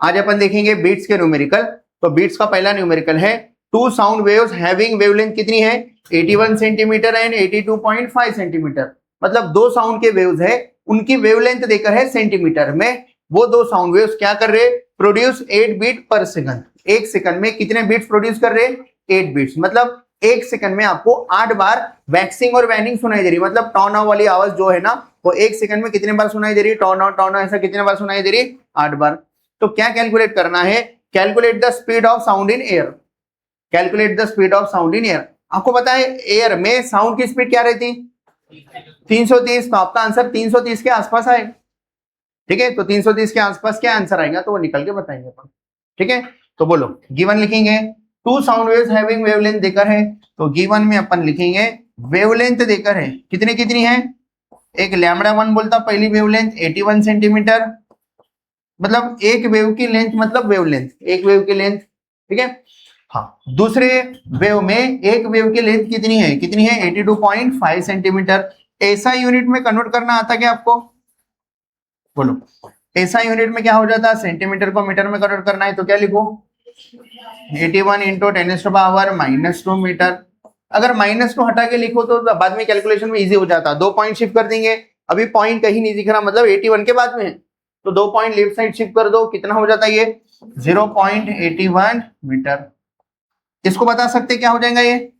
आज अपन देखेंगे बीट्स के न्यूमेरिकल। तो बीट्स का पहला न्यूमेरिकल है two sound waves having wavelength कितनी है 81 सेंटीमीटर एंड 82.5 सेंटीमीटर। मतलब दो साउंड के वेव्स है, उनकी वेवलेंथ देकर है सेंटीमीटर में। वो दो साउंड वेव्स क्या कर रहे, प्रोड्यूस 8 बीट पर सेकंड। एक सेकंड में कितने बीट्स प्रोड्यूस कर रहे, 8 बीट्स। मतलब एक सेकंड में आपको 8 बार वैक्सिंग और वैनिंग सुनाई दे रही। मतलब टॉन ऑफ वाली आवाज जो है ना, वो एक सेकंड में कितने बार सुनाई दे रही है, टॉन ऑफ ऐसा कितने बार सुनाई दे रही है, 8 बार। तो क्या कैलकुलेट करना है, calculate the speed of sound in air. Calculate the speed of sound in air. आपको पता है एयर में साउंड की स्पीड क्या रहती, 330। तो आपका आंसर 330 के आसपास आएगा। ठीक है, तो 330 के आसपास क्या आंसर आएगा तो वो निकल के बताएंगे अपन। ठीक है, तो बोलो गिवन लिखेंगे two sound waves having wavelength देकर है। तो गिवन में अपन लिखेंगे वेवलेंथ देकर है, कितनी कितनी है, एक लैम्बडा 1 बोलता पहली वेवलेंथ 81 सेंटीमीटर। मतलब एक वेव की लेंथ, मतलब वेवलेंथ, एक वेव की लेंथ। ठीक है, हाँ। दूसरे वेव में एक वेव की लेंथ कितनी है, 82.5 सेंटीमीटर। ऐसा यूनिट में कन्वर्ट करना आता क्या आपको, बोलो। ऐसा यूनिट में क्या हो जाता है, सेंटीमीटर को मीटर में कन्वर्ट करना है तो क्या लिखो, 81 इंटू 10⁻⁻² मीटर। अगर -2 हटा के लिखो तो बाद में कैलकुलेशन में इजी हो जाता है। 2 पॉइंट शिफ्ट कर देंगे, अभी पॉइंट कहीं नहीं दिख रहा, मतलब 81 के बाद में है, तो 2 पॉइंट लेफ्ट साइड शिफ्ट कर दो, कितना हो जाता है ये 0.81 मीटर। इसको बता सकते क्या हो जाएगा ये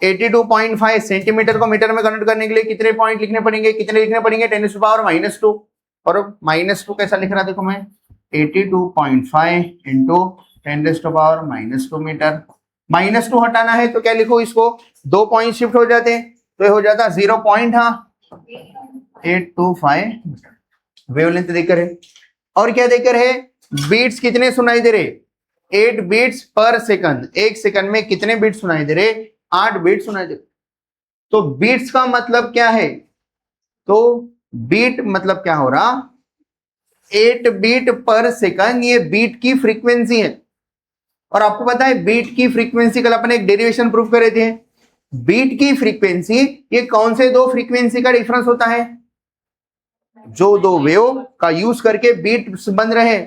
82.5 सेंटीमीटर को मीटर में कन्वर्ट करने के लिए कितने पॉइंट लिखने पड़ेंगे, कितने लिखने पड़ेंगे 10⁻⁻²। और -2 कैसा लिख रहा देखो मैं, 82.5 इंटू 10⁻⁻² मीटर। -2 हटाना है तो क्या लिखो, इसको 2 पॉइंट शिफ्ट हो जाते हैं तो ये हो जाता 0.825 वेवलेंथ देकर है। और क्या देकर है, बीट्स कितने सुनाई दे रहे, 8 बीट्स पर सेकंड। एक सेकंड में कितने बीट सुनाई दे रहे, 8 बीट सुनाई दे रहे। तो बीट्स का मतलब क्या है, तो बीट मतलब क्या हो रहा, 8 बीट पर सेकंड, ये बीट की फ्रीक्वेंसी है। और आपको पता है बीट की फ्रीक्वेंसी, कल अपन एक डेरिवेशन प्रूफ करे थे। बीट की फ्रीक्वेंसी, ये कौन से दो फ्रीक्वेंसी का डिफरेंस होता है, जो दो वेव का यूज करके बीट बन रहे,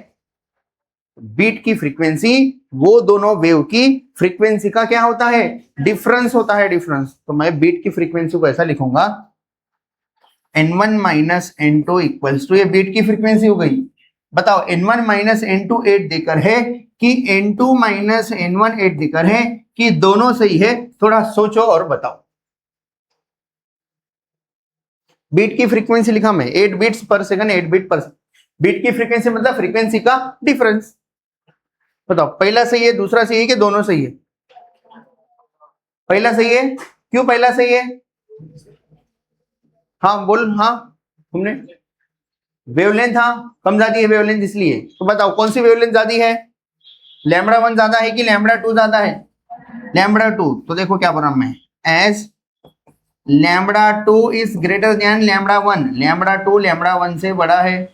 बीट की फ्रीक्वेंसी वो दोनों वेव की फ्रीक्वेंसी का क्या होता है, डिफरेंस होता है, डिफरेंस। तो मैं बीट की फ्रीक्वेंसी को ऐसा लिखूंगा n1 minus n2 equals to, ये बीट की फ्रीक्वेंसी हो गई। बताओ n1 माइनस n2 8 देकर है कि n2 माइनस n1 8 देकर है कि दोनों सही है, थोड़ा सोचो और बताओ। बीट की फ्रीक्वेंसी लिखा मैं 8 बीट्स पर सेकंड, 8 बीट पर सेकंड। बीट की फ्रीक्वेंसी मतलब फ्रीक्वेंसी का डिफरेंस। बताओ पहला सही है, दूसरा सही है कि दोनों सही है, पहला सही है। क्यों पहला सही है, हाँ बोल, हाँ तुमने वेवलेंथ, हाँ कम ज्यादा है वेवलेंथ इसलिए। तो बताओ कौन सी वेवलेंथ ज्यादा है, लैम्बडा 1 ज्यादा है कि लैम्बडा 2 ज्यादा है, लैम्बडा 2। तो देखो क्या बोला मैं, as lambda 2 is greater than lambda 1, lambda 2 lambda 1 से बड़ा है,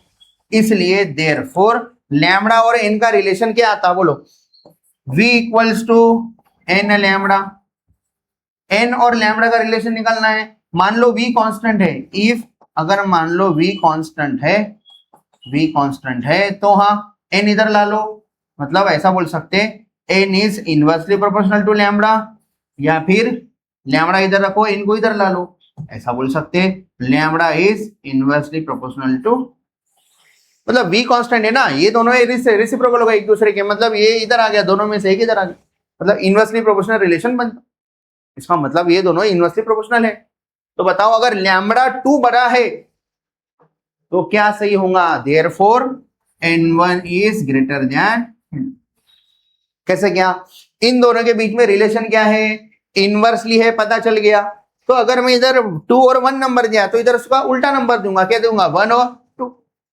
इसलिए देयरफॉर लैम्बडा और n का रिलेशन क्या आता है, बोलो v equals to n lambda. n और लैम्बडा का रिलेशन निकालना है। मान लो v कांस्टेंट है, इफ अगर मान लो v कांस्टेंट है, v कांस्टेंट है तो हाँ n इधर ला लो। मतलब ऐसा बोल सकते n is inversely proportional to lambda, या फिर लैम्बडा इधर रखो n को इधर ला लो, ऐसा बोल सकते lambda is inversely proportional to, मतलब v कांस्टेंट है ना, ये दोनों रेसिप्रोकल होगा एक दूसरे के, मतलब ये इधर आ गया, दोनों में से एक इधर आ गया, मतलब इनवर्सली प्रोपोर्शनल रिलेशन बनता। इसका मतलब ये दोनों इनवर्सली प्रोपोर्शनल है। तो बताओ अगर लैम्बडा 2 बड़ा है तो क्या सही होगा, therefore n1 is greater then. कैसे क्या, इन दोनों के बीच में रिलेशन क्या है, इनवर्सली है, पता चल गया। तो अगर मैं इधर 2 और 1 नंबर दिया तो इधर उसका उल्टा नंबर दूंगा, क्या दूंगा 1 और 2।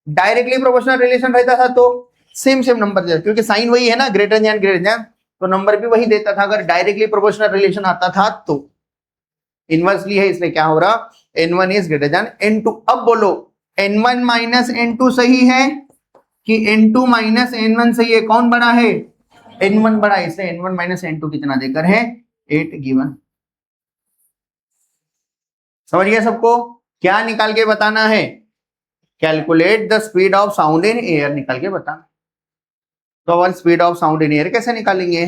डायरेक्टली प्रोपोर्शनल रिलेशन रहता था तो सेम सेम नंबर देता, क्योंकि साइन वही है ना, ग्रेटर देन तो नंबर भी वही देता था। अगर डायरेक्टली प्रोपोर्शनल रिलेशन आता था तो इनवर्सली है, इसलिए क्या हो रहा, n1 is greater then n2। अब बोलो n1 माइनस n2 सही है कि n2 माइनस n1 सही है, कौन बड़ा है, n1 बड़ा है, इसलिए n1 माइनस n2 कितना देकर है 8 गिवन। समझ गया सबको, क्या निकाल के बताना है, calculate the speed of sound in air निकाल के बताना। तो अपन speed of sound in air कैसे निकालेंगे?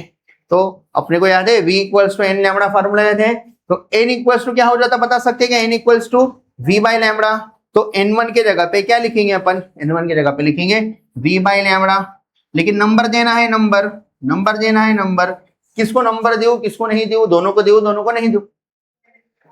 तो अपने को याद है v equals to n lambda formula याद है, तो n इक्वल्स टू क्या हो जाता बता सकते हैं क्या? n equals to v by lambda. तो n1 के जगह पे क्या लिखेंगे अपन? n1 के जगह पे लिखेंगे v बाय लैम्बडा। लेकिन नंबर देना है, नंबर देना है, नंबर किसको नंबर दो किसको नहीं दो? दोनों को दो दोनों को नहीं दो।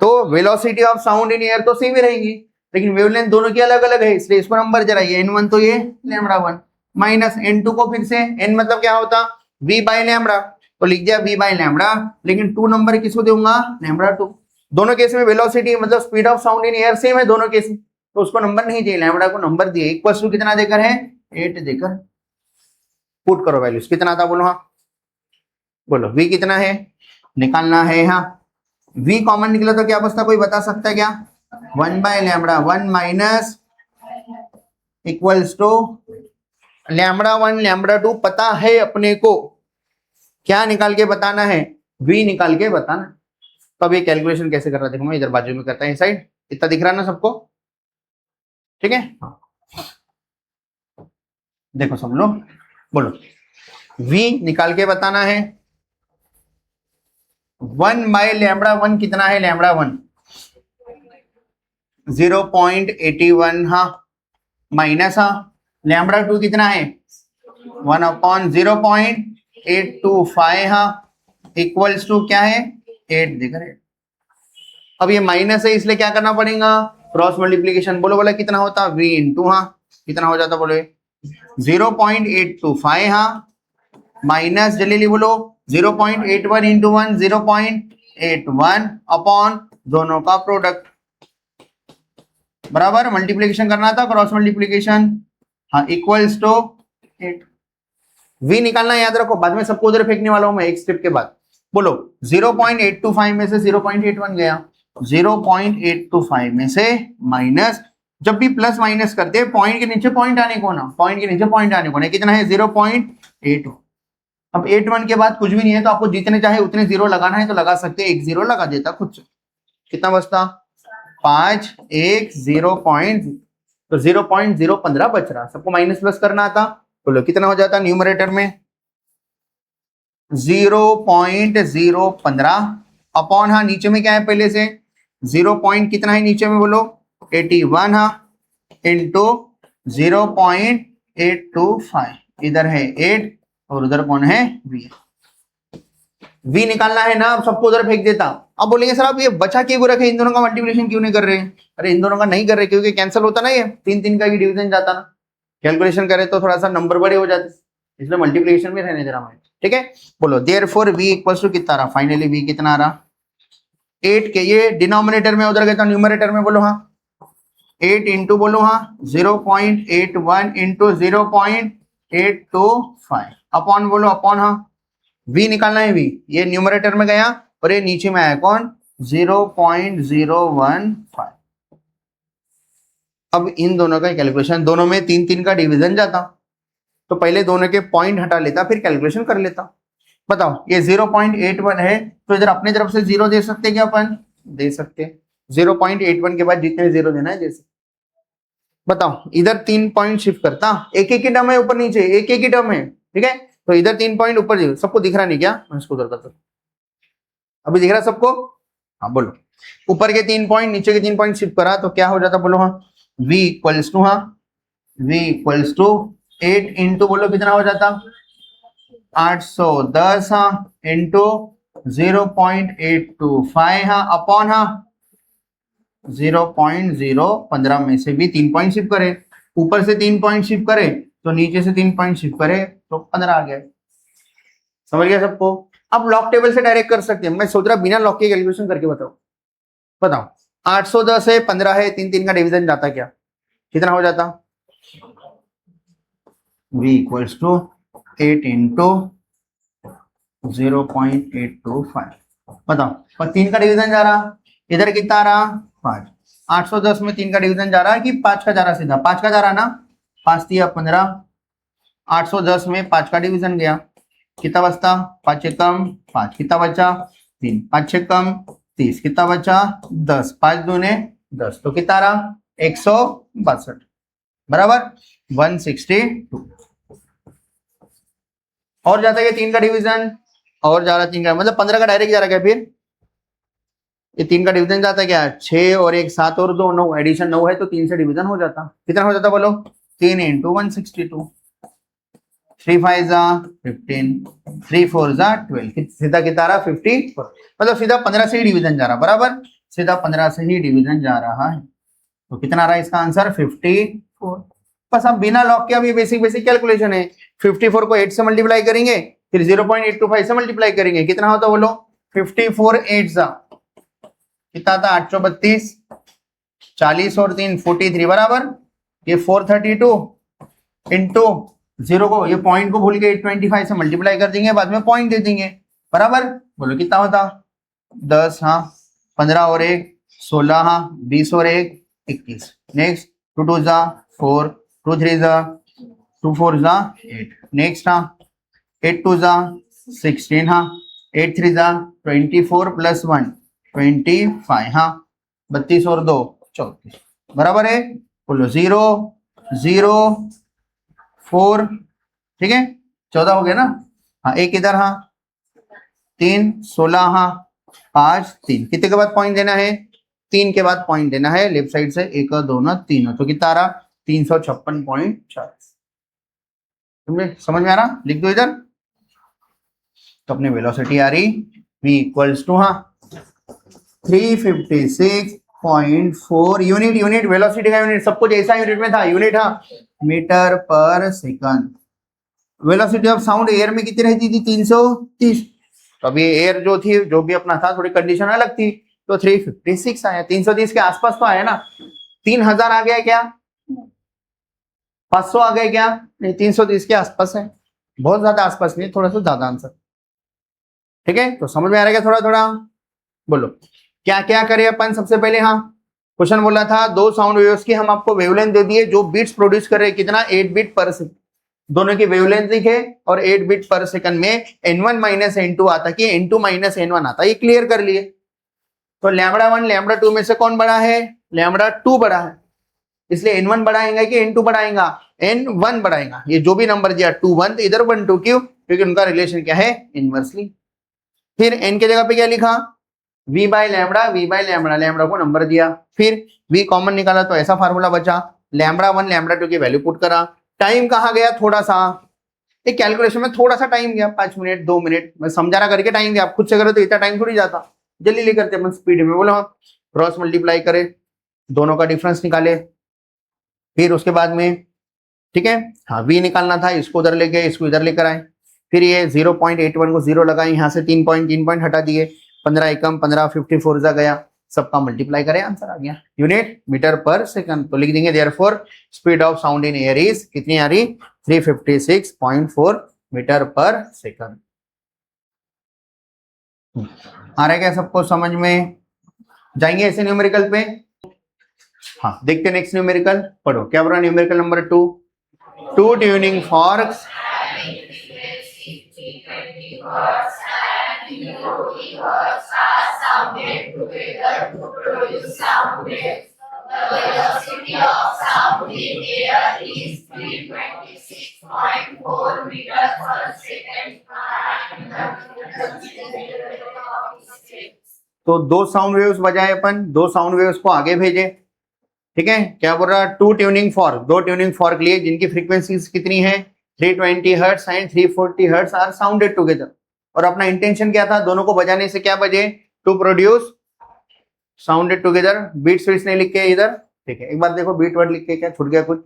तो velocity of sound in air तो सेम ही रहेगी, लेकिन वेवलेंथ दोनों की अलग अलग है, इसलिए इसको नंबर जरा n1 तो ये λ1 माइनस n2 को फिर से n मतलब क्या होता? v बाय लैम्बडा, तो लिख दिया v बाय लैम्बडा, लेकिन 2 नंबर किसको दूंगा? λ2। दोनों केस में वेलोसिटी मतलब speed of sound in air same है दोनों केस में, तो उसको नंबर नहीं दिए, लैम्बडा को नंबर दिए। इक्वल्स टू कितना देकर है? 8 देकर। पुट करो वैल्यूज, कितना था बोलो? हाँ बोलो v कितना है निकालना है। हाँ v कॉमन निकला तो क्या बचता, कोई बता सकता है क्या? 1 by lambda 1 minus equals to λ1 λ2 पता है अपने को, क्या निकाल के बताना है? v निकाल के बताना। तो अब ये कैलकुलेशन कैसे कर रहा है देखो, मैं इधर बाजू में करता है, साइड इतना दिख रहा है ना सबको? ठीक है, देखो सब लोग बोलो, v निकाल के बताना है। 1 बाय λ1 कितना है? λ1 0.81, हाँ माइनस, हाँ λ2 कितना है? 1 अपॉन 0.825, हाँ इक्वल्स टू क्या है? 8 देकर। अब ये माइनस है इसलिए क्या करना पड़ेगा? Cross multiplication. बोलो बोला कितना होता? v इंटू, हाँ कितना हो जाता बोलो? 0.825, हाँ माइनस जल्दी बोलो 0.81 इंटू 1 0.81 अपॉन दोनों का प्रोडक्ट, बराबर मल्टीप्लीकेशन करना था, क्रॉस मल्टीप्लीकेशन, हाँ इक्वल्स टू 8। v निकालना याद रखो, बाद में सबको उधर फेंकने वाला हूं मैं एक स्टेप के बाद। बोलो 0.825 में से 0.81 गया, 0.825 में से माइनस, जब भी प्लस माइनस करते हैं पॉइंट के नीचे पॉइंट आने को ना, पॉइंट के नीचे पॉइंट आने को ना, कितना है? 0.81। अब 81 के बाद कुछ भी नहीं है, तो आपको जितने चाहे उतने जीरो लगाना है तो लगा सकते हैं, एक जीरो लगा देता खुद से। कितना बचता? 5 1 0 तो 0.015 बच रहा, सबको माइनस प्लस करना था। बोलो कितना हो जाता न्यूमरेटर में? 0.015 अपॉन, हाँ नीचे में क्या है पहले से? 0 पॉइंट कितना है नीचे में बोलो? 81, हाँ इंटू 0.825, इधर है 8 और उधर कौन है? v निकालना है ना, अब सबको उधर फेंक देता। अब बोलेंगे सर आप ये बचा क्यों रखे, इन दोनों का मल्टीप्लिकेशन क्यों नहीं कर रहे? अरे इन दोनों का नहीं कर रहे क्योंकि कैंसिल होता ना, ये 3 का भी डिवीजन जाता ना, कैलकुलेशन करे तो थोड़ा सा नंबर बड़े हो जाते, इसलिए मल्टीप्लिकेशन में रहने दे रहा। ठीक है, बोलो देयरफॉर v इक्वल्स टू कितना रहा? फाइनली v कितना आ रहा? 8 के, ये डिनोमिनेटर में उधर गया, न्यूमरेटर में बोलो हाँ 8 इंटू बोलो हाँ 0.81 इंटू 0.825 अपॉन बोलो अपॉन, हाँ v निकालना है, v ये न्यूमरेटर में गया और ये नीचे में आया कौन? 0.015। अब इन दोनों का कैलकुलेशन, दोनों में 3 का डिवीजन जाता, तो पहले दोनों के पॉइंट हटा लेता फिर कैलकुलेशन कर लेता। बताओ ये 0.81 है तो इधर अपने तरफ से 0 दे सकते क्या? अपन दे सकते, 0.81 के बाद जितने 0 देना है जैसे। बताओ इधर 3 पॉइंट शिफ्ट करता, एक ही टर्म है ऊपर नीचे, एक ही टर्म है, ठीक है, तो इधर 3 पॉइंट ऊपर, सबको दिख रहा नहीं क्या? मैं इसको उधर करता, अभी दिख रहा सबको? हाँ बोलो, ऊपर के 3 पॉइंट नीचे के 3 पॉइंट शिफ्ट करा तो क्या हो जाता बोलो? हाँ v इक्वल्स टू, हाँ v इक्वल्स टू 8 इंटू बोलो कितना हो जाता? 810, हाँ इंटू 0.825, हाँ अपॉन, हाँ 0.015 में से भी 3 पॉइंट शिफ्ट करे, ऊपर से 3 पॉइंट शिफ्ट करे तो नीचे से 3 पॉइंट शिफ्ट करे तो 15 आ गया। समझ गया सबको? अब लॉग टेबल से डायरेक्ट कर सकते हैं, मैं सोच रहा बिना लॉग के कैलकुलेशन करके बताओ 810 है 15 है, 3 का डिवीजन जाता क्या? कितना हो जाता? v equals to 8 into 0.825। बताओ, पर 3 का डिवीजन जा रहा, इधर कितना आ रहा? 5। 810 में 3 का डिवीजन जा रहा है कि 5 का जा रहा? सीधा 5 का जा रहा ना, 5 दिया 15, 810 में 5 का डिवीजन गया, कितना बचता? 5 एकम 5, कितना बचा? 3, 5 एकम 30, कितना बचा? 10, 5 दूने 10, तो कितना रहा? 162, बराबर 162। और जाता है 3 का डिवीजन, और जा रहा 3 का, मतलब 15 का डायरेक्ट जा रहा क्या फिर? ये 3 का डिवीजन जाता है क्या? 6 और 1 7 और 2 9, एडिशन 9 है तो 3 से डिवीजन हो जाता। कितना हो जाता बोलो? 3 × 162, 3 5 जा 15, 3 4 जा 12, सीधा कितना रहा? 54, मतलब सीधा 15 से ही डिवीजन जा रहा, बराबर, सीधा 15 से ही डिवीजन जा रहा है। तो कितना रहा इसका आंसर? 54। बस हम बिना लॉग के, अब ये बेसिक बेसिक कैलकुलेशन है। 54 को 8 से मल्टीप्लाई करेंगे, फिर 0.825 से मल्टीप्लाई करेंगे, कितना होता बोलो? 54 8 जा कितना था? 832, 40 और 3 43, बराबर, ये 432 इंटू 0 को, ये पॉइंट को भूल के 825 से मल्टीप्लाई कर देंगे, बाद में पॉइंट दे देंगे, बराबर। बोलो कितना होता? 10, हाँ 15 और 1 16, हाँ 20 और 1 21। नेक्स्ट 2 2 जा 4, 2 3 जा 2 4 जा 8। नेक्स्ट हाँ 8 2 जा 16, हाँ 8 3 जा 24 प्लस 1 25, हाँ 32 और 2 34, बराबर है। बोलो 0 0 4, ठीक है 14 हो गया ना। हाँ एक इधर, हाँ 3 16, हाँ 5 3, कितने के बाद पॉइंट देना है? 3 के बाद पॉइंट देना है लेफ्ट साइड से, 1 2 3, तो कितना आ रहा? 356.4। तुम्हें समझ में आ रहा? लिख दो इधर। तो अपनी वेलोसिटी आ रही v इक्वल्स टू, हाँ 356.4 यूनिट, यूनिट वेलोसिटी का यूनिट, सब कुछ ऐसा यूनिट में था, यूनिट, हाँ मीटर पर second. Velocity of sound air में कितनी रहती थी? 330। तो अभी एयर जो थी, जो भी अपना था, थोड़ी कंडीशन अलग थी, तो 356 आया। 330 के आसपास तो आया ना। 3000 आ गया क्या? 500 आ गया क्या? नहीं, 330 के आसपास है, बहुत ज्यादा आसपास नहीं, थोड़ा सा ज्यादा आंसर, ठीक है। तो समझ में आ रहा है क्या? थोड़ा थोड़ा बोलो क्या क्या करें अपन। सबसे पहले हाँ क्वेश्चन बोला था, 2 साउंड वेव्स की हम आपको वेवलेंथ दे दिए, जो बीट्स प्रोड्यूस कर रहे हैं, कितना? 8 बीट पर सेकंड, दोनों की वेवलेंथ लिखे, और 8 बीट पर सेकंड में n1 माइनस n2 आता कि n2 माइनस n1 आता, ये क्लियर कर लिए। तो λ1 λ2 में से कौन बड़ा है? λ2 बड़ा है, इसलिए n1 बढ़ाएंगा कि n2 बढ़ाएंगा? n1 बढ़ाएगा। ये जो भी नंबर दिया 2 1, तो इधर 1 2, क्यों? क्योंकि उनका रिलेशन क्या है? इनवर्सली। फिर n के जगह पे क्या लिखा? v by lambda, v by lambda, lambda को नंबर दिया, फिर v कॉमन निकाला, तो ऐसा फार्मूला बचा, λ1 λ2 की वैल्यू पुट करा। टाइम कहाँ गया? थोड़ा सा, एक कैलकुलेशन में थोड़ा सा टाइम गया, 5 मिनट 2 मिनट, मैं समझाना करके टाइम गया। आप खुद से करो तो इतना टाइम थोड़ी जाता, जल्दी ले करते अपन स्पीड में। बोलो क्रॉस मल्टीप्लाई करे, दोनों का डिफरेंस निकाले, फिर उसके बाद में, ठीक है, हाँ v निकालना था, इसको उधर ले गए, इसको इधर लेकर आए, फिर ये 0.81 को 0 लगाए, यहाँ से 3 पॉइंट हटा दिए, 15 एकम 15, 54 जा गया, सबका मल्टीप्लाई करें, आंसर आ गया। यूनिट मीटर पर सेकंड, तो लिख देंगे therefore speed of sound in air is कितनी आ रही? 356.4 मीटर पर सेकंड। आ रहा है क्या सबको समझ में? जाएंगे ऐसे न्यूमेरिकल पे। हाँ देखते नेक्स्ट न्यूमेरिकल, पढ़ो क्या बोला? Numerical number 2, 2 tuning forex sounded together to produce sound waves. The velocity of sound in air is 326.4 meters per second. तो 2 साउंड वेव्स बजाए अपन, 2 साउंड वेव्स को आगे भेजे, ठीक है। क्या बोल रहा? 2 ट्यूनिंग फॉर्क, 2 ट्यूनिंग फॉर्क लिए जिनकी फ्रीक्वेंसीज कितनी है? 320 hertz and 340 hertz are sounded together. और अपना इंटेंशन क्या था? दोनों को बजाने से क्या बजे? To produce sounded together. Beat स्विच नहीं लिख के इधर, ठीक है। एक बार देखो बीट वर्ड लिख के, क्या छूट गया? कुछ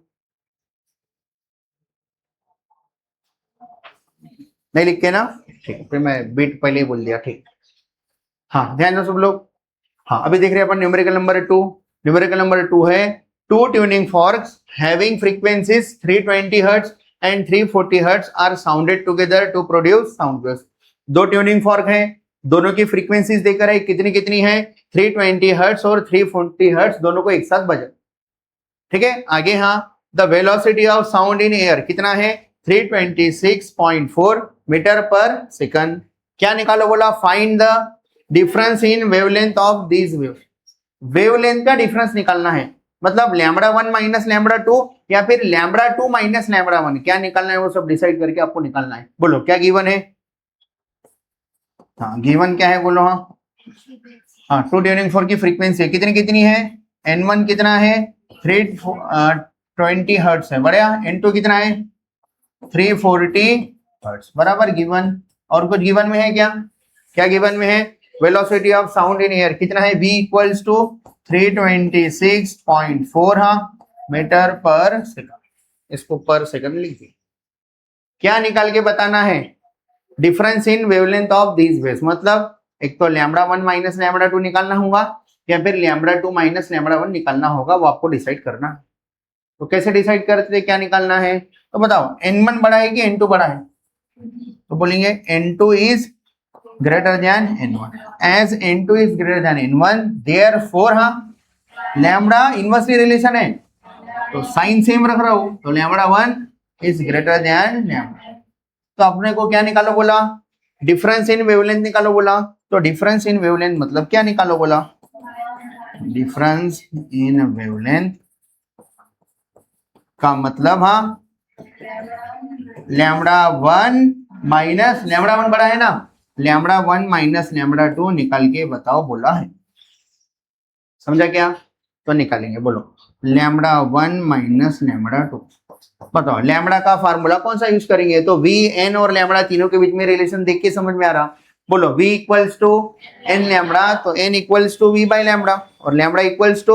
नहीं लिख के ना, ठीक है, फिर मैं बीट पहले ही बोल दिया, ठीक। हाँ ध्यान दो सब लोग। हाँ अभी देख रहे हैं अपन न्यूमेरिकल नंबर 2। न्यूमेरिकल नंबर 2 है 2 tuning forks having frequencies 320 hertz and 340 hertz are sounded together to produce sound waves. 2 tuning fork है, दोनों की फ्रीक्वेंसीज देकर है, कितनी कितनी है? 320 हर्ट्ज और 340 हर्ट्ज, दोनों को एक साथ बजा, ठीक है। आगे हाँ, the velocity of sound in air कितना है? 326.4 मीटर पर सेकंड। क्या निकालो? बोला find the difference in wavelength of these waves. Wavelength का डिफरेंस निकालना है, मतलब λ1 माइनस λ2 या फिर लैम्बडा 2 माइनस लैम्बडा 1, क्या निकालना है वो सब डिसाइड करके आपको निकालना है। बोलो क्या गिवन है? हाँ गिवन क्या है बोलो। हाँ 2 ट्यूनिंग फोर्क की फ्रीक्वेंसी कितनी कितनी है? N1 कितना है? 320 हर्ट्स है, बढ़िया। N2 कितना है? 340 हर्ट्स, बराबर गिवन। और कुछ गिवन में है क्या? क्या गिवन में है? Velocity of sound in air कितना है? v इक्वल्स टू 326.4 मीटर पर सेकंड। इसको पर सेकंड लिख दी। क्या निकाल के बताना है? Difference in wavelength of these waves, मतलब एक तो लैम्बडा 1 माइनस लैम्बडा 2 निकालना होगा या फिर लैम्बडा 2 माइनस लैम्बडा 1 निकालना होगा, वो आपको डिसाइड करना है। तो कैसे डिसाइड करते, क्या निकालना है तो बताओ। N1 बड़ा है कि N2 बड़ा है? तो बोलेंगे N2 is greater than N1। As N2 is greater than N1 therefore lambda inversely relation है तो साइन सेम रख रहा हूं, तो lambda 1 is greater than lambda. तो अपने को क्या निकालो बोला? डिफरेंस इन वेवलेंथ निकालो बोला। तो डिफरेंस इन वेवलेंथ मतलब क्या निकालो बोला? डिफरेंस इन वेवलेंथ का मतलब लैम्बडा 1 माइनस लैम्बडा 1 बड़ा है ना, लैम्बडा 1 माइनस लैम्बडा 2 निकाल के बताओ बोला है। समझा क्या? तो निकालेंगे, बोलो लैम्बडा 1 माइनस लैम्बडा 2। बताओ लैम्बडा का फार्मूला कौन सा यूज करेंगे? तो v n और लैम्बडा तीनों के बीच में रिलेशन देख के समझ में आ रहा। बोलो v equals to n lambda, तो n equals to v by lambda, और lambda equals to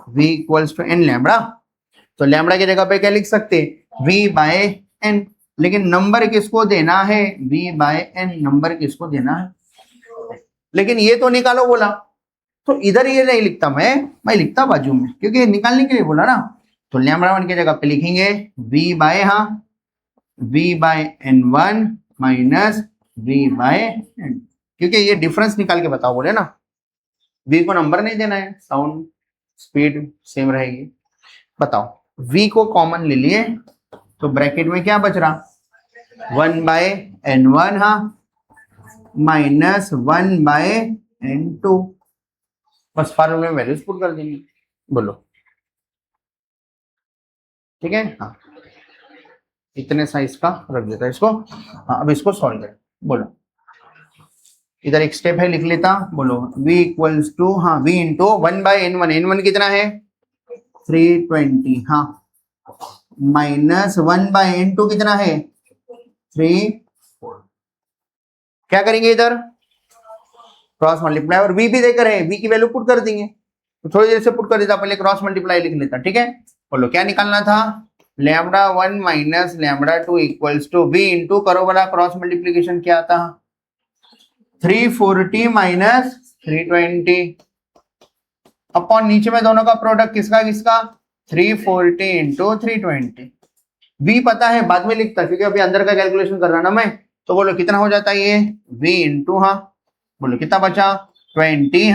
v equals to n lambda. तो लैम्बडा की जगह पे क्या लिख सकते? v by n। लेकिन नंबर किसको देना है? v बाय n नंबर किसको देना है? लेकिन ये तो निकालो बोला, तो इधर ये नहीं लिखता मैं लिखता बाजू में, क्योंकि निकालने के लिए बोला ना। तो लैम्बडा 1 की जगह पे लिखेंगे v by n1 minus v by n, क्योंकि ये डिफरेंस निकाल के बताओ बोले ना। v को नंबर नहीं देना है, साउंड स्पीड सेम रहेगी। बताओ v को कॉमन ले लिए तो ब्रैकेट में क्या बच रहा? 1 by n1 minus 1 bye n2। बस फार्मूले में वैल्यूज पुट कर देंगे। बोलो ठीक है। हाँ इतने साइज का रख देता है इसको। हाँ अब इसको सॉल्व करें। बोलो इधर एक स्टेप है, लिख लेता। बोलो v equals to v into 1 by n1। n1 कितना है? 320 माइनस 1 बाय n2 कितना है? 3। क्या करेंगे इधर? क्रॉस मल्टीप्लाई, और v भी देकर है, v की वैल्यू पुट कर देंगे। तो थोड़ी देर से पुट कर देता, पहले क्रॉस मल्टीप्लाई लिख लेता। ठीक है बोलो क्या निकालना था? Lambda 1 minus lambda 2 equals to v into करो वाला क्रॉस मल्टीप्लीकेशन क्या आता? 340 माइनस 320 अपॉन नीचे में दोनों का प्रोडक्ट किसका किसका? 340 इंटू 320। v पता है बाद में लिखता, क्योंकि अभी अंदर का कैलकुलेशन कर रहा ना मैं। तो बोलो कितना हो जाता है ये? v इंटू बोलो कितना बचा? 20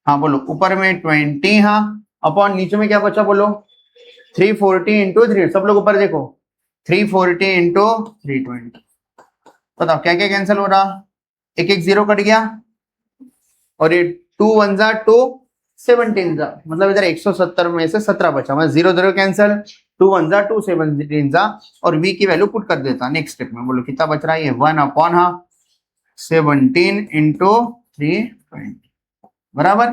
हाँ बोलो ऊपर में 20 अपॉन नीचे में क्या बचा बोलो? 340 इंटू 3। सब लोग ऊपर देखो, 340 इंटू 320। बताओ क्या क्या कैंसिल हो रहा? एक एक जीरो कट गया, और ये 2 1 जा 2 17 जा, मतलब इधर 170 में से 17 बचा, मतलब 0 0 कैंसिल, 2 1 जा 2 17 जा, और v की वैल्यू पुट कर देता नेक्स्ट स्टेप में। बोलो कितना बच रहा है? ये 1 अपॉन 17 इंटू 320 बराबर।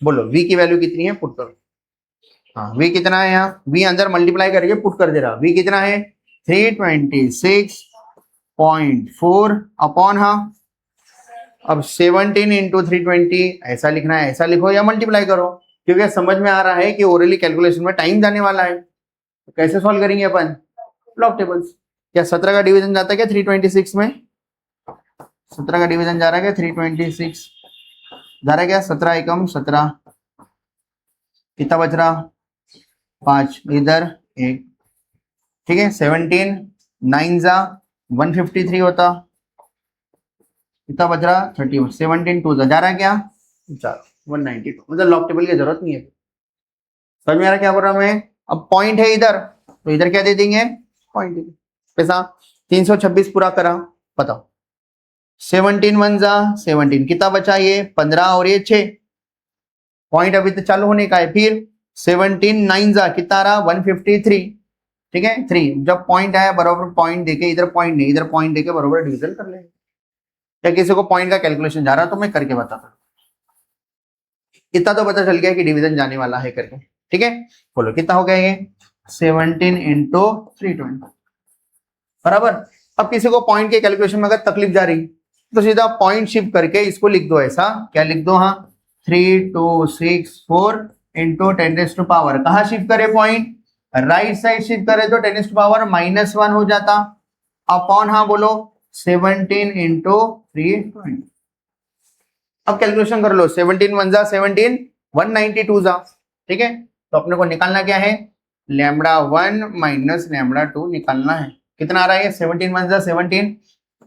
बोलो v की वैल्यू कितनी है? पुट करो। हाँ v कितना है? यहाँ v अंदर मल्टीप्लाई करके पुट कर दे रहा। v कितना है? 326.4 अपॉन अब 17 इंटू 320 ऐसा लिखना है, ऐसा लिखो या मल्टीप्लाई करो, क्योंकि समझ में आ रहा है कि ओरली कैलकुलेशन में टाइम जाने वाला है। तो कैसे सॉल्व करेंगे अपन? Log tables. क्या 17 का डिवीजन जाता है क्या 326 में? 17 का डिवीजन जा रहा है क्या 326 जा रहा है क्या? 17 एकम 17, कितना बच रहा? 5, इधर 1। ठीक है 17 9 जा 153 होता, कितना बच रहा? 31। 17 2 जा रहा है क्या? 192। मतलब लॉग टेबल की जरूरत नहीं है। समझ में आ रहा क्या बोल रहा मैं? अब पॉइंट है इधर, तो इधर क्या दे देंगे? पॉइंट। पैसा 326 पूरा करा। बताओ 17 1 जा 17, कितना बचा? ये 15 और ये 6। पॉइंट अभी तो चालू होने का है। फिर 17 9 जा कितना आ रहा 153, ठीक है 3। जब पॉइंट आया बराबर पॉइंट देके, इधर पॉइंट नहीं इधर पॉइंट देके बराबर डिवीजन कर लेंगे। या किसी को पॉइंट का कैलकुलेशन जा रहा तो मैं करके बताता, इतना तो पता चल गया कि डिवीजन जाने वाला है करके, ठीक है। बोलो कितना हो गया ये 17 इंटू 320 बराबर। अब किसी को पॉइंट के कैलकुलेशन में अगर तकलीफ जा रही तो सीधा पॉइंट शिफ्ट करके इसको लिख दो, ऐसा क्या लिख दो, हाँ 3264 इंटू 10⁻, कहाँ शिफ्ट करे पॉइंट, राइट साइड शिफ्ट करे तो 10⁻⁻1 हो जाता, अपॉन हाँ बोलो 17 इंटू 320। अब कैलकुलेशन कर लो, 17 1 जा 17, 192 जा, ठीक है। तो अपने को निकालना क्या है, λ1 माइनस λ2 निकालना है। कितना आ रहा है 17 1 जा 17,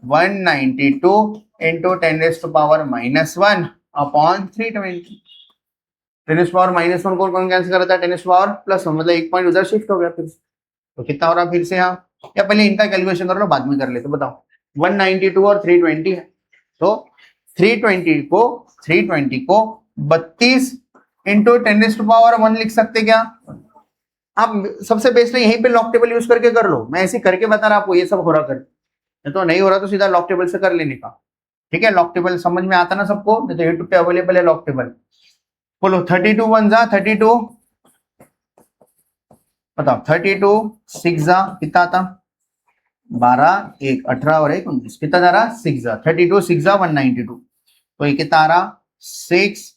192 इंटू 10⁻⁻1 अपॉन 320। 10⁻⁻1 को कौन कैंसिल करता है, 10⁻+1, मतलब एक पॉइंट उधर शिफ्ट हो गया फिर। तो कितना हो रहा फिर से यहाँ, या पहले इनका कैलकुलेशन कर लो बाद में कर ले। तो बताओ 192 और 320 है, तो 320 को 32 इंटू 10⁻1 लिख सकते क्या। आप सबसे बेस्ट है यहीं पे लॉक टेबल यूज करके कर लो, मैं ऐसे करके बता रहा आपको, ये सब हो रहा कर, तो नहीं हो रहा तो सीधा लॉक टेबल से कर लेने का, ठीक है। लॉक टेबल समझ में आता ना सबको, नहीं तो यूट्यूब पे अवेलेबल है लॉक टेबल। बोलो 32 1 जा 32, बताओ 32 6 जा कितना आता 12 1 18 और 1 19, कितना जा रहा 6 जा 32 6 जा 192, तो ये कितना आ रहा 6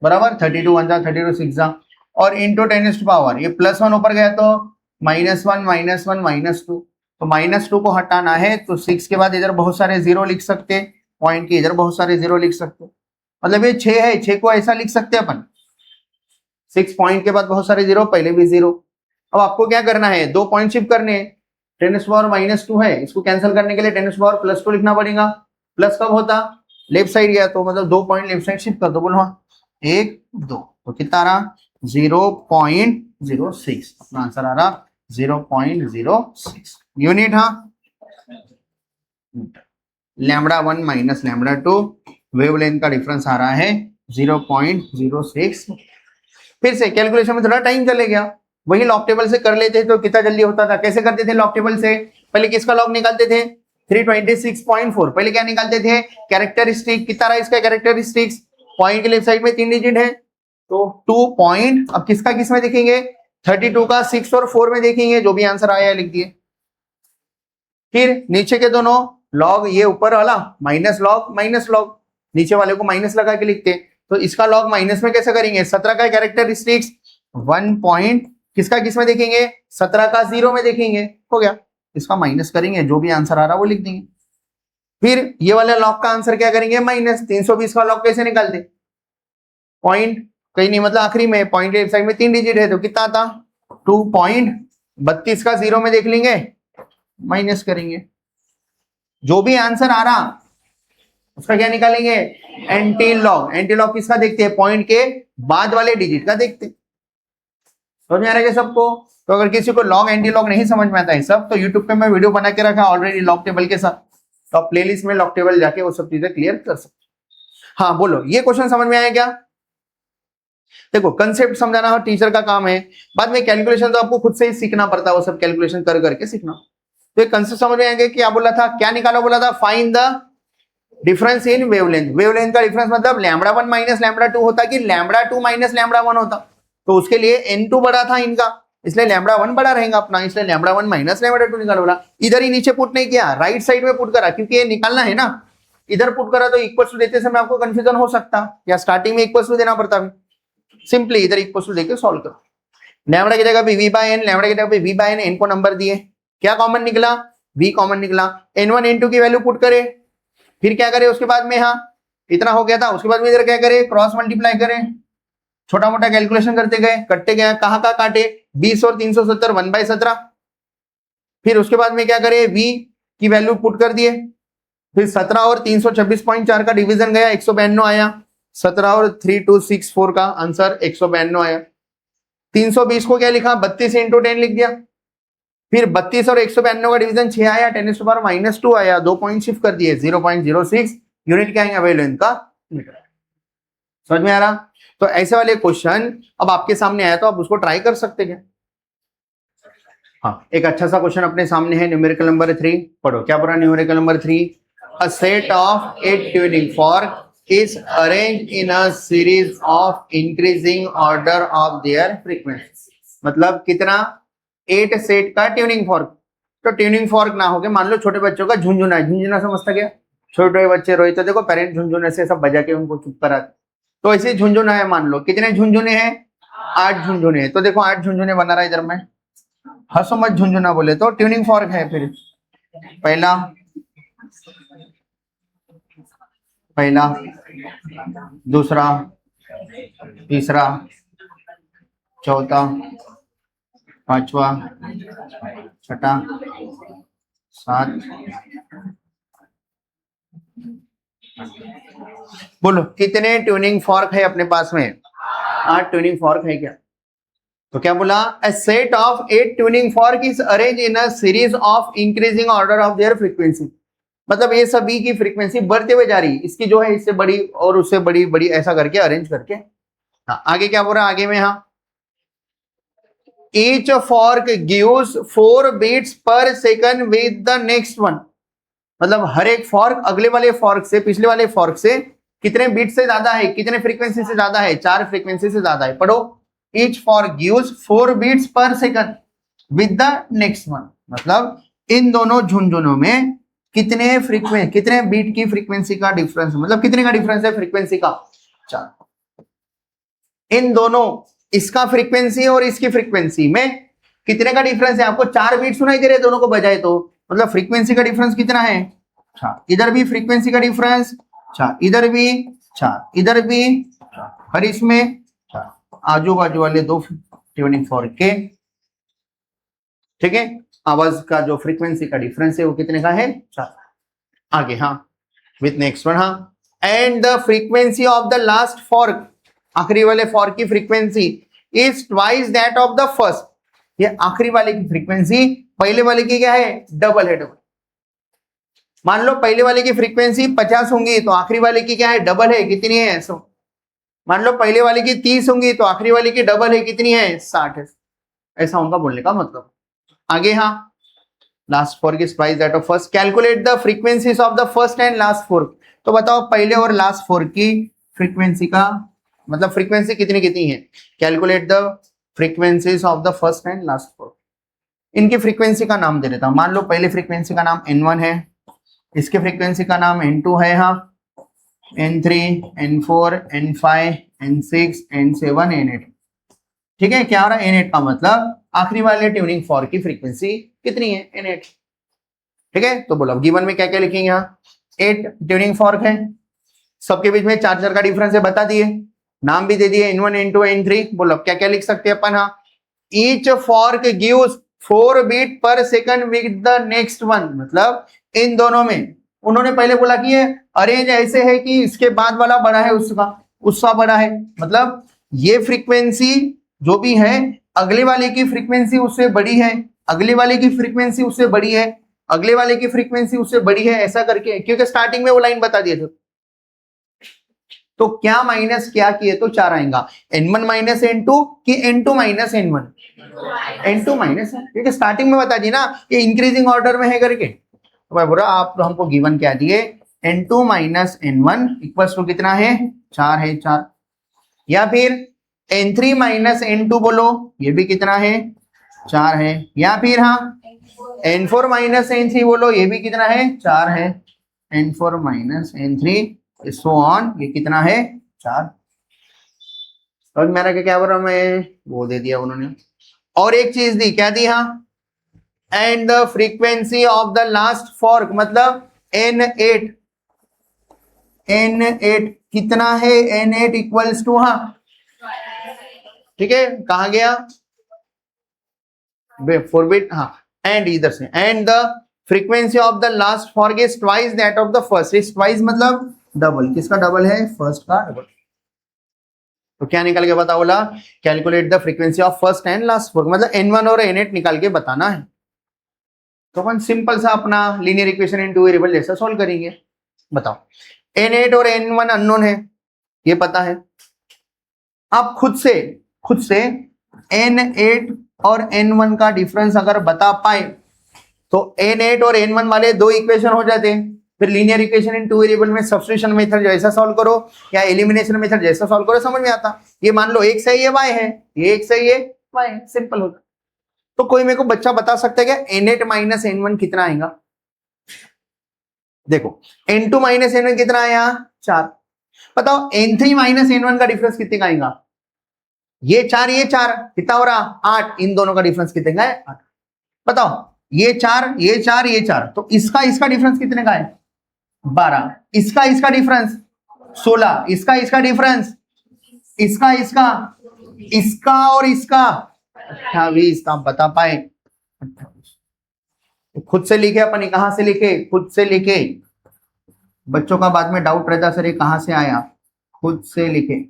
बराबर 32 1 जा 32 6 जा, और इंटू 10⁻, ये +1 ऊपर गया तो -1 -1 -2, तो -2 को हटाना है तो 6 के बाद इधर बहुत सारे जीरो लिख सकते, पॉइंट के इधर बहुत सारे जीरो लिख सकते, मतलब ये 6 है, 6 को ऐसा लिख सकते अपन, 6 पॉइंट के बाद बहुत सारे जीरो, पहले भी जीरो। अब आपको क्या करना है, 2 पॉइंट शिफ्ट करने, 10⁻⁻2 है, इसको कैंसिल करने के लिए 10⁻+2 लिखना पड़ेगा। प्लस कब होता, लेफ्ट साइड गया तो मतलब 2 पॉइंट लेफ्ट साइड शिफ्ट कर दो, बोलो हाँ 1 2, तो कितना आ रहा 0.06, अपना आंसर आ रहा 0.06 यूनिट, हाँ λ1 माइनस λ2 वेवलेंथ का डिफरेंस आ रहा है 0.06। फिर से कैलकुलेशन में थोड़ा टाइम चलेगा, वही लॉक टेबल से कर लेते तो कितना जल्दी होता था। कैसे करते थे लॉक टेबल से, पहले किसका लॉग निकालते थे 326.4, पहले क्या निकालते थे कैरेक्टरिस्टिक, कितना रहा इसका कैरेक्टरिस्टिक्स, पॉइंट के लेफ्ट साइड में 3 डिजिट है तो 2 पॉइंट, अब किसका किस में देखेंगे 32 का 6 और 4 में देखेंगे, जो भी आंसर आया लिख दिए। फिर नीचे के दोनों लॉग, ये ऊपर वाला माइनस लॉग, नीचे वाले को माइनस लगा के लिखते, तो इसका लॉग माइनस में कैसे करेंगे, 17 का कैरेक्टरिस्टिक्स 1 पॉइंट किसका किस में देखेंगे 17 का 0 में देखेंगे, हो गया, इसका माइनस करेंगे, जो भी आंसर आ रहा वो लिख देंगे। फिर ये वाला लॉग का आंसर क्या करेंगे माइनस 320 का लॉग कैसे निकालते, पॉइंट कहीं नहीं, मतलब आखिरी में पॉइंट के साइड में 3 डिजिट है तो कितना आता 2.32 का 0 में देख लेंगे, माइनस करेंगे, जो भी आंसर आ रहा उसका क्या निकालेंगे एंटी लॉग किसका देखते हैं, पॉइंट के बाद वाले डिजिट का देखते, समझ में आ रहा है सबको। तो अगर किसी को लॉग एंटी लॉग नहीं समझ में आता है सब, तो यूट्यूब पे मैं वीडियो बना के रखा ऑलरेडी लॉग टेबल के साथ, तो आप प्लेलिस्ट में लॉग टेबल जाके वो सब चीजें क्लियर कर सकते। हाँ बोलो ये क्वेश्चन समझ में आया क्या, देखो कंसेप्ट समझाना हो टीचर का काम है, बाद में कैलकुलेशन तो आपको खुद से ही सीखना पड़ता है, वो सब कैलकुलेशन कर करके सीखना। तो ये कंसेप्ट समझ में आएंगे, क्या बोला था, क्या निकालो बोला था, find the difference in wavelength, wavelength का डिफरेंस मतलब λ1 माइनस λ2 होता कि λ2 माइनस λ1 होता, तो उसके लिए n2 बड़ा था इनका, इसलिए λ1 बड़ा रहेगा अपना, इसलिए λ1 माइनस λ2 निकालो बोला। इधर ही नीचे पुट नहीं किया, राइट साइड में पुट करा, क्योंकि ये निकालना है ना, इधर पुट करा तो इक्वल टू देते समय आपको कंफ्यूजन हो सकता, या स्टार्टिंग में इक्वल टू देना पड़ता, सिंपली इधर इक्वल टू देके सॉल्व करो। लैम्बडा की जगह पे v बाय n, लैम्बडा की जगह पे v बाय n, n को नंबर दिए, क्या कॉमन निकला v कॉमन निकला, n1 n2 की वैल्यू पुट करे, फिर क्या करे उसके बाद में, हाँ इतना हो गया था, उसके बाद में इधर क्या करे क्रॉस मल्टीप्लाई करें, छोटा मोटा कैलकुलेशन करते गए, कटते गए, कहाँ का काटे 20 और 370 1/17, फिर उसके बाद में क्या करे v की वैल्यू पुट कर दिए, फिर 17 और 326.4 का डिवीजन गया 192 आया, 17 और 3264 का आंसर 192 आया, 320 को क्या लिखा 32 इंटू 10 लिख दिया, फिर 32 और 192 का डिवीजन 6 आया, 10⁻⁻2 आया, 2 पॉइंट शिफ्ट कर दिए 0.06 यूनिट क्या आएगा वेवलेंथ का मीटर। समझ में आ रहा? तो ऐसे वाले क्वेश्चन अब आपके सामने आया तो आप उसको ट्राई कर सकते हैं। हाँ, एक अच्छा सा क्वेश्चन अपने सामने है, न्यूमेरिकल नंबर 3 पढ़ो। क्या बोला numerical number 3? A set of 8 tuning fork is arrange in a series of increasing order of their frequency. मतलब कितना? 8 सेट का ट्यूनिंग फॉर्क। तो ट्यूनिंग फॉर्क ना हो के मान लो छोटे बच्चों का झुंझुना है, झुंझुना समझता क्या? छोटे बच्चे रोए तो देखो पेरेंट झुंझुने से सब बजा के उनको चुप कराते, तो ऐसे झुंझुना है। मान लो कितने झुंझुने हैं? 8 झुंझुने हैं। तो देखो 8 झुंझुने बना रहा है इधर में, हंसो मत झुंझुना बोले तो ट्यूनिंग फॉर्क है। फिर पहला दूसरा तीसरा चौथा पांचवा छठा सात, बोलो कितने ट्यूनिंग फॉर्क है अपने पास में? 8 ट्यूनिंग फॉर्क है क्या? तो क्या बोला? a set of 8 tuning fork is arranged in a series of increasing order of their frequency। मतलब ये सभी की फ्रीक्वेंसी बढ़ते हुए जा रही, इसकी जो है इससे बड़ी और उससे बड़ी बड़ी ऐसा करके अरेंज करके। हाँ, आगे क्या बोल रहा है आगे में? हाँ, each fork gives 4 beats per second with the next one। मतलब हर एक फॉर्क अगले वाले फॉर्क से, पिछले वाले फॉर्क से कितने बीट से ज्यादा है, कितने फ्रीक्वेंसी से ज्यादा है? 4 फ्रीक्वेंसी से ज्यादा है। पढ़ो, each fork gives 4 beats per second with the next one। मतलब इन दोनों झुंझुनों में कितने बीट की फ्रीक्वेंसी का डिफरेंस, मतलब कितने का डिफरेंस है फ्रीक्वेंसी का? 4। इन दोनों, इसका फ्रीक्वेंसी और इसकी फ्रीक्वेंसी में कितने का डिफरेंस है? आपको 4 बीट सुनाई दे रहे दोनों को बजाए तो, मतलब फ्रीक्वेंसी का डिफरेंस कितना है? 4। इधर भी फ्रीक्वेंसी का डिफरेंस 4, इधर भी 4, इधर भी 4, और इसमें 4। आजू बाजू वाले दो ट्यूनिंग फॉर्क के, ठीक है, आवाज का जो फ्रीक्वेंसी का डिफरेंस है वो कितने का है? 4। आगे हाँ, विथ नेक्स्ट वन। हाँ, and the frequency of the last fork, आखिरी वाले फॉर्क की frequency is twice that of the first. ये आखिरी वाले की फ्रीक्वेंसी पहले वाले की क्या है? डबल है। डबल, मान लो पहले वाले की फ्रीक्वेंसी 50 होंगी तो आखिरी वाले की क्या है? डबल है। कितनी है? 100। मान लो पहले वाले की 30 होंगी तो आखिरी वाले की डबल है। कितनी है? 60 है। ऐसा उनका बोलने का मतलब। आगे हाँ, last fork is twice that of first. Calculate the frequencies of the first and last fork. तो बताओ पहले और लास्ट फॉर्क की फ्रीक्वेंसी का, मतलब फ्रीक्वेंसी कितनी कितनी है? Calculate the frequencies of the first and last fork. इनकी फ्रीक्वेंसी का नाम दे देता हूं। मान लो पहले फ्रीक्वेंसी का नाम N1 है, इसके फ्रीक्वेंसी का नाम N2 है, हाँ, N3, N4, N5, N6, N7, N8। ठीक है, क्या हो रहा है? N8 का मतलब आखिरी वाले ट्यूनिंग फॉर्क की फ्रीक्वेंसी कितनी है? N8। ठीक है, तो बोलो गिवन में क्या क्या लिखेंगे? यहाँ 8 ट्यूनिंग फॉर्क है, सबके बीच में 4 का डिफरेंस है, बता दिए, नाम भी दे दिए N1, N2, N3। बोलो क्या क्या लिख सकते हैं अपन? हाँ, ईच फॉर्क गिव्स 4 बीट पर second with the next one. मतलब इन दोनों में उन्होंने पहले बोला कि ये अरेंज ऐसे है कि इसके बाद वाला बड़ा है उसका बड़ा है। मतलब ये फ्रीक्वेंसी जो भी है अगले वाले की फ्रीक्वेंसी उससे बड़ी है, अगले वाले की फ्रीक्वेंसी उससे बड़ी है, अगले वाले की फ्रीक्वेंसी उससे बड़ी है, ऐसा करके, क्योंकि स्टार्टिंग में वो लाइन बता दिए थे। तो क्या माइनस क्या किए तो 4 आएगा। N1 माइनस N2 कि N2 minus N1? N2 minus है, क्योंकि स्टार्टिंग में बता दी ना ये इंक्रीजिंग ऑर्डर में है करके। तो मैं बोल रहा आप तो हमको गिवन क्या दिए? N2 minus N1 equals to कितना है? 4 है, 4। या फिर N3 माइनस N2 बोलो, ये भी कितना है? 4 है। या फिर हाँ N4 माइनस N3 बोलो, ये भी कितना है? 4 है। N4 minus N3 so on, ये कितना है? 4। और मेरा क्या बोल रहा मैं, वो दे दिया उन्होंने। और एक चीज दी, क्या दी? हाँ, and the frequency of the last fork, मतलब N8। N8 कितना है? N8 इक्वल्स टू, हाँ ठीक है, कहा गया? 4 बिट, हाँ, एंड इधर से, and the frequency of the last fork is twice that of the first. Is twice मतलब डबल, किसका डबल है? फर्स्ट का डबल। तो क्या निकल के बता बोला? Calculate the frequency of first and last fork, मतलब N1 और N8 निकाल के बताना है। तो अपन सिंपल सा अपना लीनियर इक्वेशन इन 2 वेरिएबल जैसा सॉल्व करेंगे। बताओ, N8 और N1 अननोन है, ये पता है, आप खुद से N8 और N1 का डिफरेंस अगर बता पाए तो N8 और N1 वाले दो इक्वेशन हो जाते हैं। फिर linear equation in two variable में सब्स्टिट्यूशन मेथड जैसा सॉल्व करो या एलिमिनेशन मेथड जैसा सॉल्व करो, समझ में आता। ये मान लो एक सही है y है, ये एक सही है y है, सिंपल होता। तो कोई मेरे को बच्चा बता सकता है क्या N8 माइनस N1 कितना आएगा? देखो N2 माइनस N1 कितना आया? 4। बताओ N3 माइनस N1 का डिफरेंस कितने का आएगा? ये 4 कितना हो रहा? 8। इन दोनों का डिफरेंस कितने का है? 8। बताओ ये 4 ये 4 ये 4, तो इसका डिफरेंस कितने का है? 12। इसका डिफरेंस 16। इसका डिफरेंस इसका और इसका 28। आप बता पाए? खुद से लिखे अपन, कहां से लिखे? खुद से लिखे। बच्चों का बाद में डाउट रहता सर ये कहां से आया, खुद से लिखे।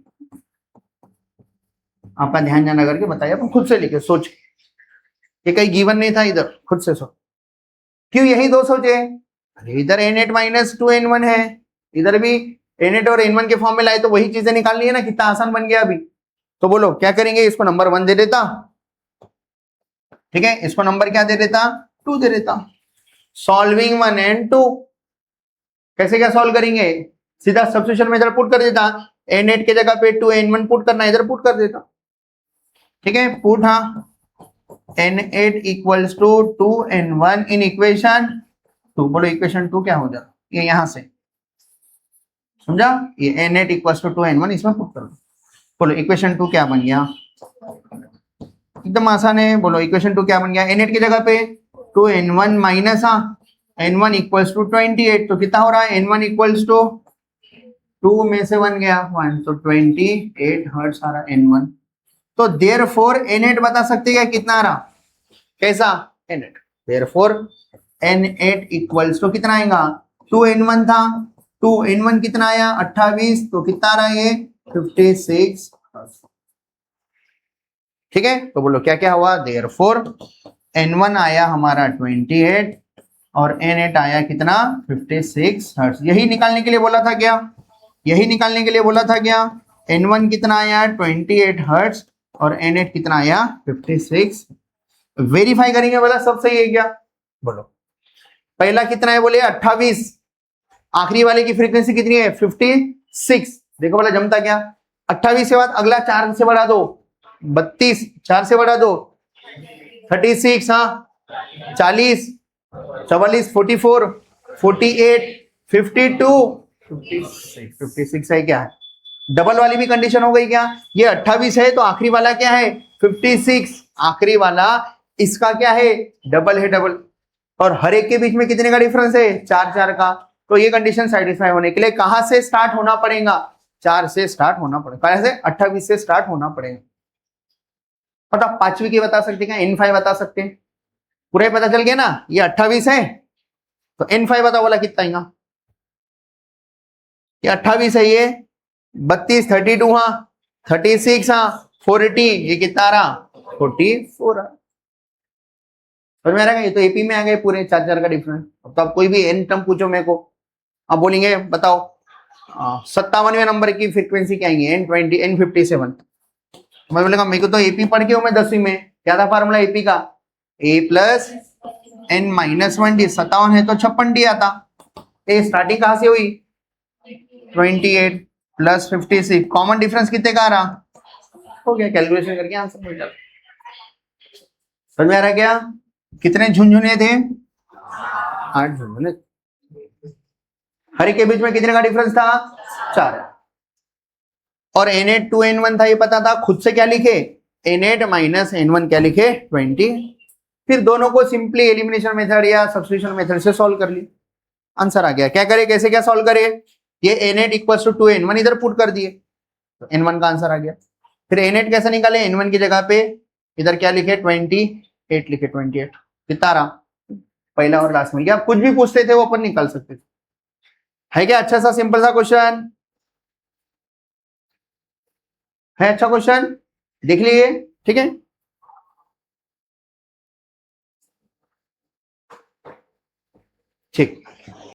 आपका ध्यान जाना करके बताइए, अपन खुद से लिखे सोच के, ये कहीं गिवन नहीं था इधर, खुद से सोच। क्यों यही दो सोचे? अरे इधर N8 माइनस 2N1 है, इधर भी N8 और N1 के फॉर्म में लाए तो वही चीजें निकालनी है ना। कितना आसान बन गया अभी। तो बोलो क्या करेंगे? इसको नंबर 1 दे देता, ठीक है, इसको नंबर क्या दे देता? 2 दे देता। सॉल्विंग 1 and 2 कैसे क्या सॉल्व करेंगे? सीधा सब्स्टिट्यूशन मेथड पुट कर देता। N8 के जगह पे 2N1 पुट करना, इधर पुट कर देता, ठीक है। पुट हाँ N8 equals to 2N1 in equation 2। बोलो इक्वेशन 2 क्या हो जाता? ये यहां से समझा, ये N8 इक्वल्स टू 2N1 इसमें पुट करो। बोलो इक्वेशन 2 क्या बन गया? एकदम आसान है। बोलो इक्वेशन 2 क्या बन गया? N8 की जगह पे 2N1 minus N1 equals to 28। तो कितना हो रहा है? N1 इक्वल्स टू 2 में से 1 गया 1, तो 28 हर्ट्ज आ रहा N1। तो देयरफॉर N8 बता सकते हैं कितना आ रहा? कैसा? N8। Therefore N8 equals to कितना आएगा? 2N1 था, 2N1 कितना आया? 28। तो कितना आ रहा है? ये 56। ठीक है। तो बोलो क्या क्या हुआ? देयरफॉर N1 आया हमारा 28 और N8 आया कितना? 56 हर्ट्ज। यही निकालने के लिए बोला था क्या? यही निकालने के लिए बोला था क्या? N1 कितना आया? 28 हर्ट्ज और N8 कितना आया? 56। वेरीफाई करेंगे बोला सब सही है क्या? बोलो पहला कितना है? बोले 28। आखिरी वाले की फ्रीक्वेंसी कितनी है? 56। देखो बोला जमता क्या? 28 के बाद अगला 4 से बढ़ा दो 32, 4 से बढ़ा दो 36, हाँ 40, 44, 44, 48, 52, 56 है क्या? डबल वाली भी कंडीशन हो गई क्या? ये 28 है तो आखिरी वाला क्या है? 56। आखिरी वाला इसका क्या है? डबल है, डबल। और हर एक के बीच में कितने का डिफरेंस है? 4 4 का। तो ये कंडीशन सेटिस्फाई होने के लिए कहां से स्टार्ट होना पड़ेगा? 4 से स्टार्ट होना पड़ेगा। कैसे? 28 से स्टार्ट होना पड़ेगा। और आप पांचवी की बता सकते हैं, N5 बता सकते हैं। पूरा पता चल गया ना? ये 28 है तो N5 बता। बोला कितना आएगा? ये 28 है, ये 32, 32 हाँ 36 हाँ 40, ये कितना आ रहा? 44 आ। समझ में आ रहा है? ये तो एपी में आ गए पूरे 4 4 का डिफरेंस। अब तो आप कोई भी एन टर्म पूछो मेरे को, आप बोलेंगे बताओ 57वें नंबर की फ्रीक्वेंसी क्या आएंगी? N20 N57। मैं बोलेगा मेरे को तो एपी पढ़ के हूं मैं 10वीं में। क्या था फार्मूला एपी का? A plus N minus 1D। 57 है तो 56D आता। ये स्टार्टिंग कहां से हुई? 28 प्लस 56। कॉमन डिफरेंस कितने का आ रहा? हो गया, कैलकुलेशन करके आंसर मिल जाता। समझ में आ रहा क्या? कितने झुनझुने थे? 8 झुनझुने। हर एक के बीच में कितने का डिफरेंस था? 4। और N8 2N1 था, ये पता था। खुद से क्या लिखे? N8 माइनस N1 क्या लिखे? 20। फिर दोनों को सिंपली एलिमिनेशन मेथड या सब्स्टिट्यूशन मेथड से सॉल्व कर ली, आंसर आ गया। क्या करे? कैसे क्या सॉल्व करे? ये N8 इक्वल टू 2N1 इधर पुट कर दिए तो N1 का आंसर आ गया। फिर N8 कैसे निकाले? N1 की जगह पे इधर क्या लिखे? 28 लिखे। 28 कितना रहा? पहला और लास्ट में। क्या आप कुछ भी पूछते थे वो अपन निकाल सकते थे। है क्या अच्छा सा सिंपल सा क्वेश्चन? है अच्छा क्वेश्चन, देख लीजिए, ठीक है। ठीक।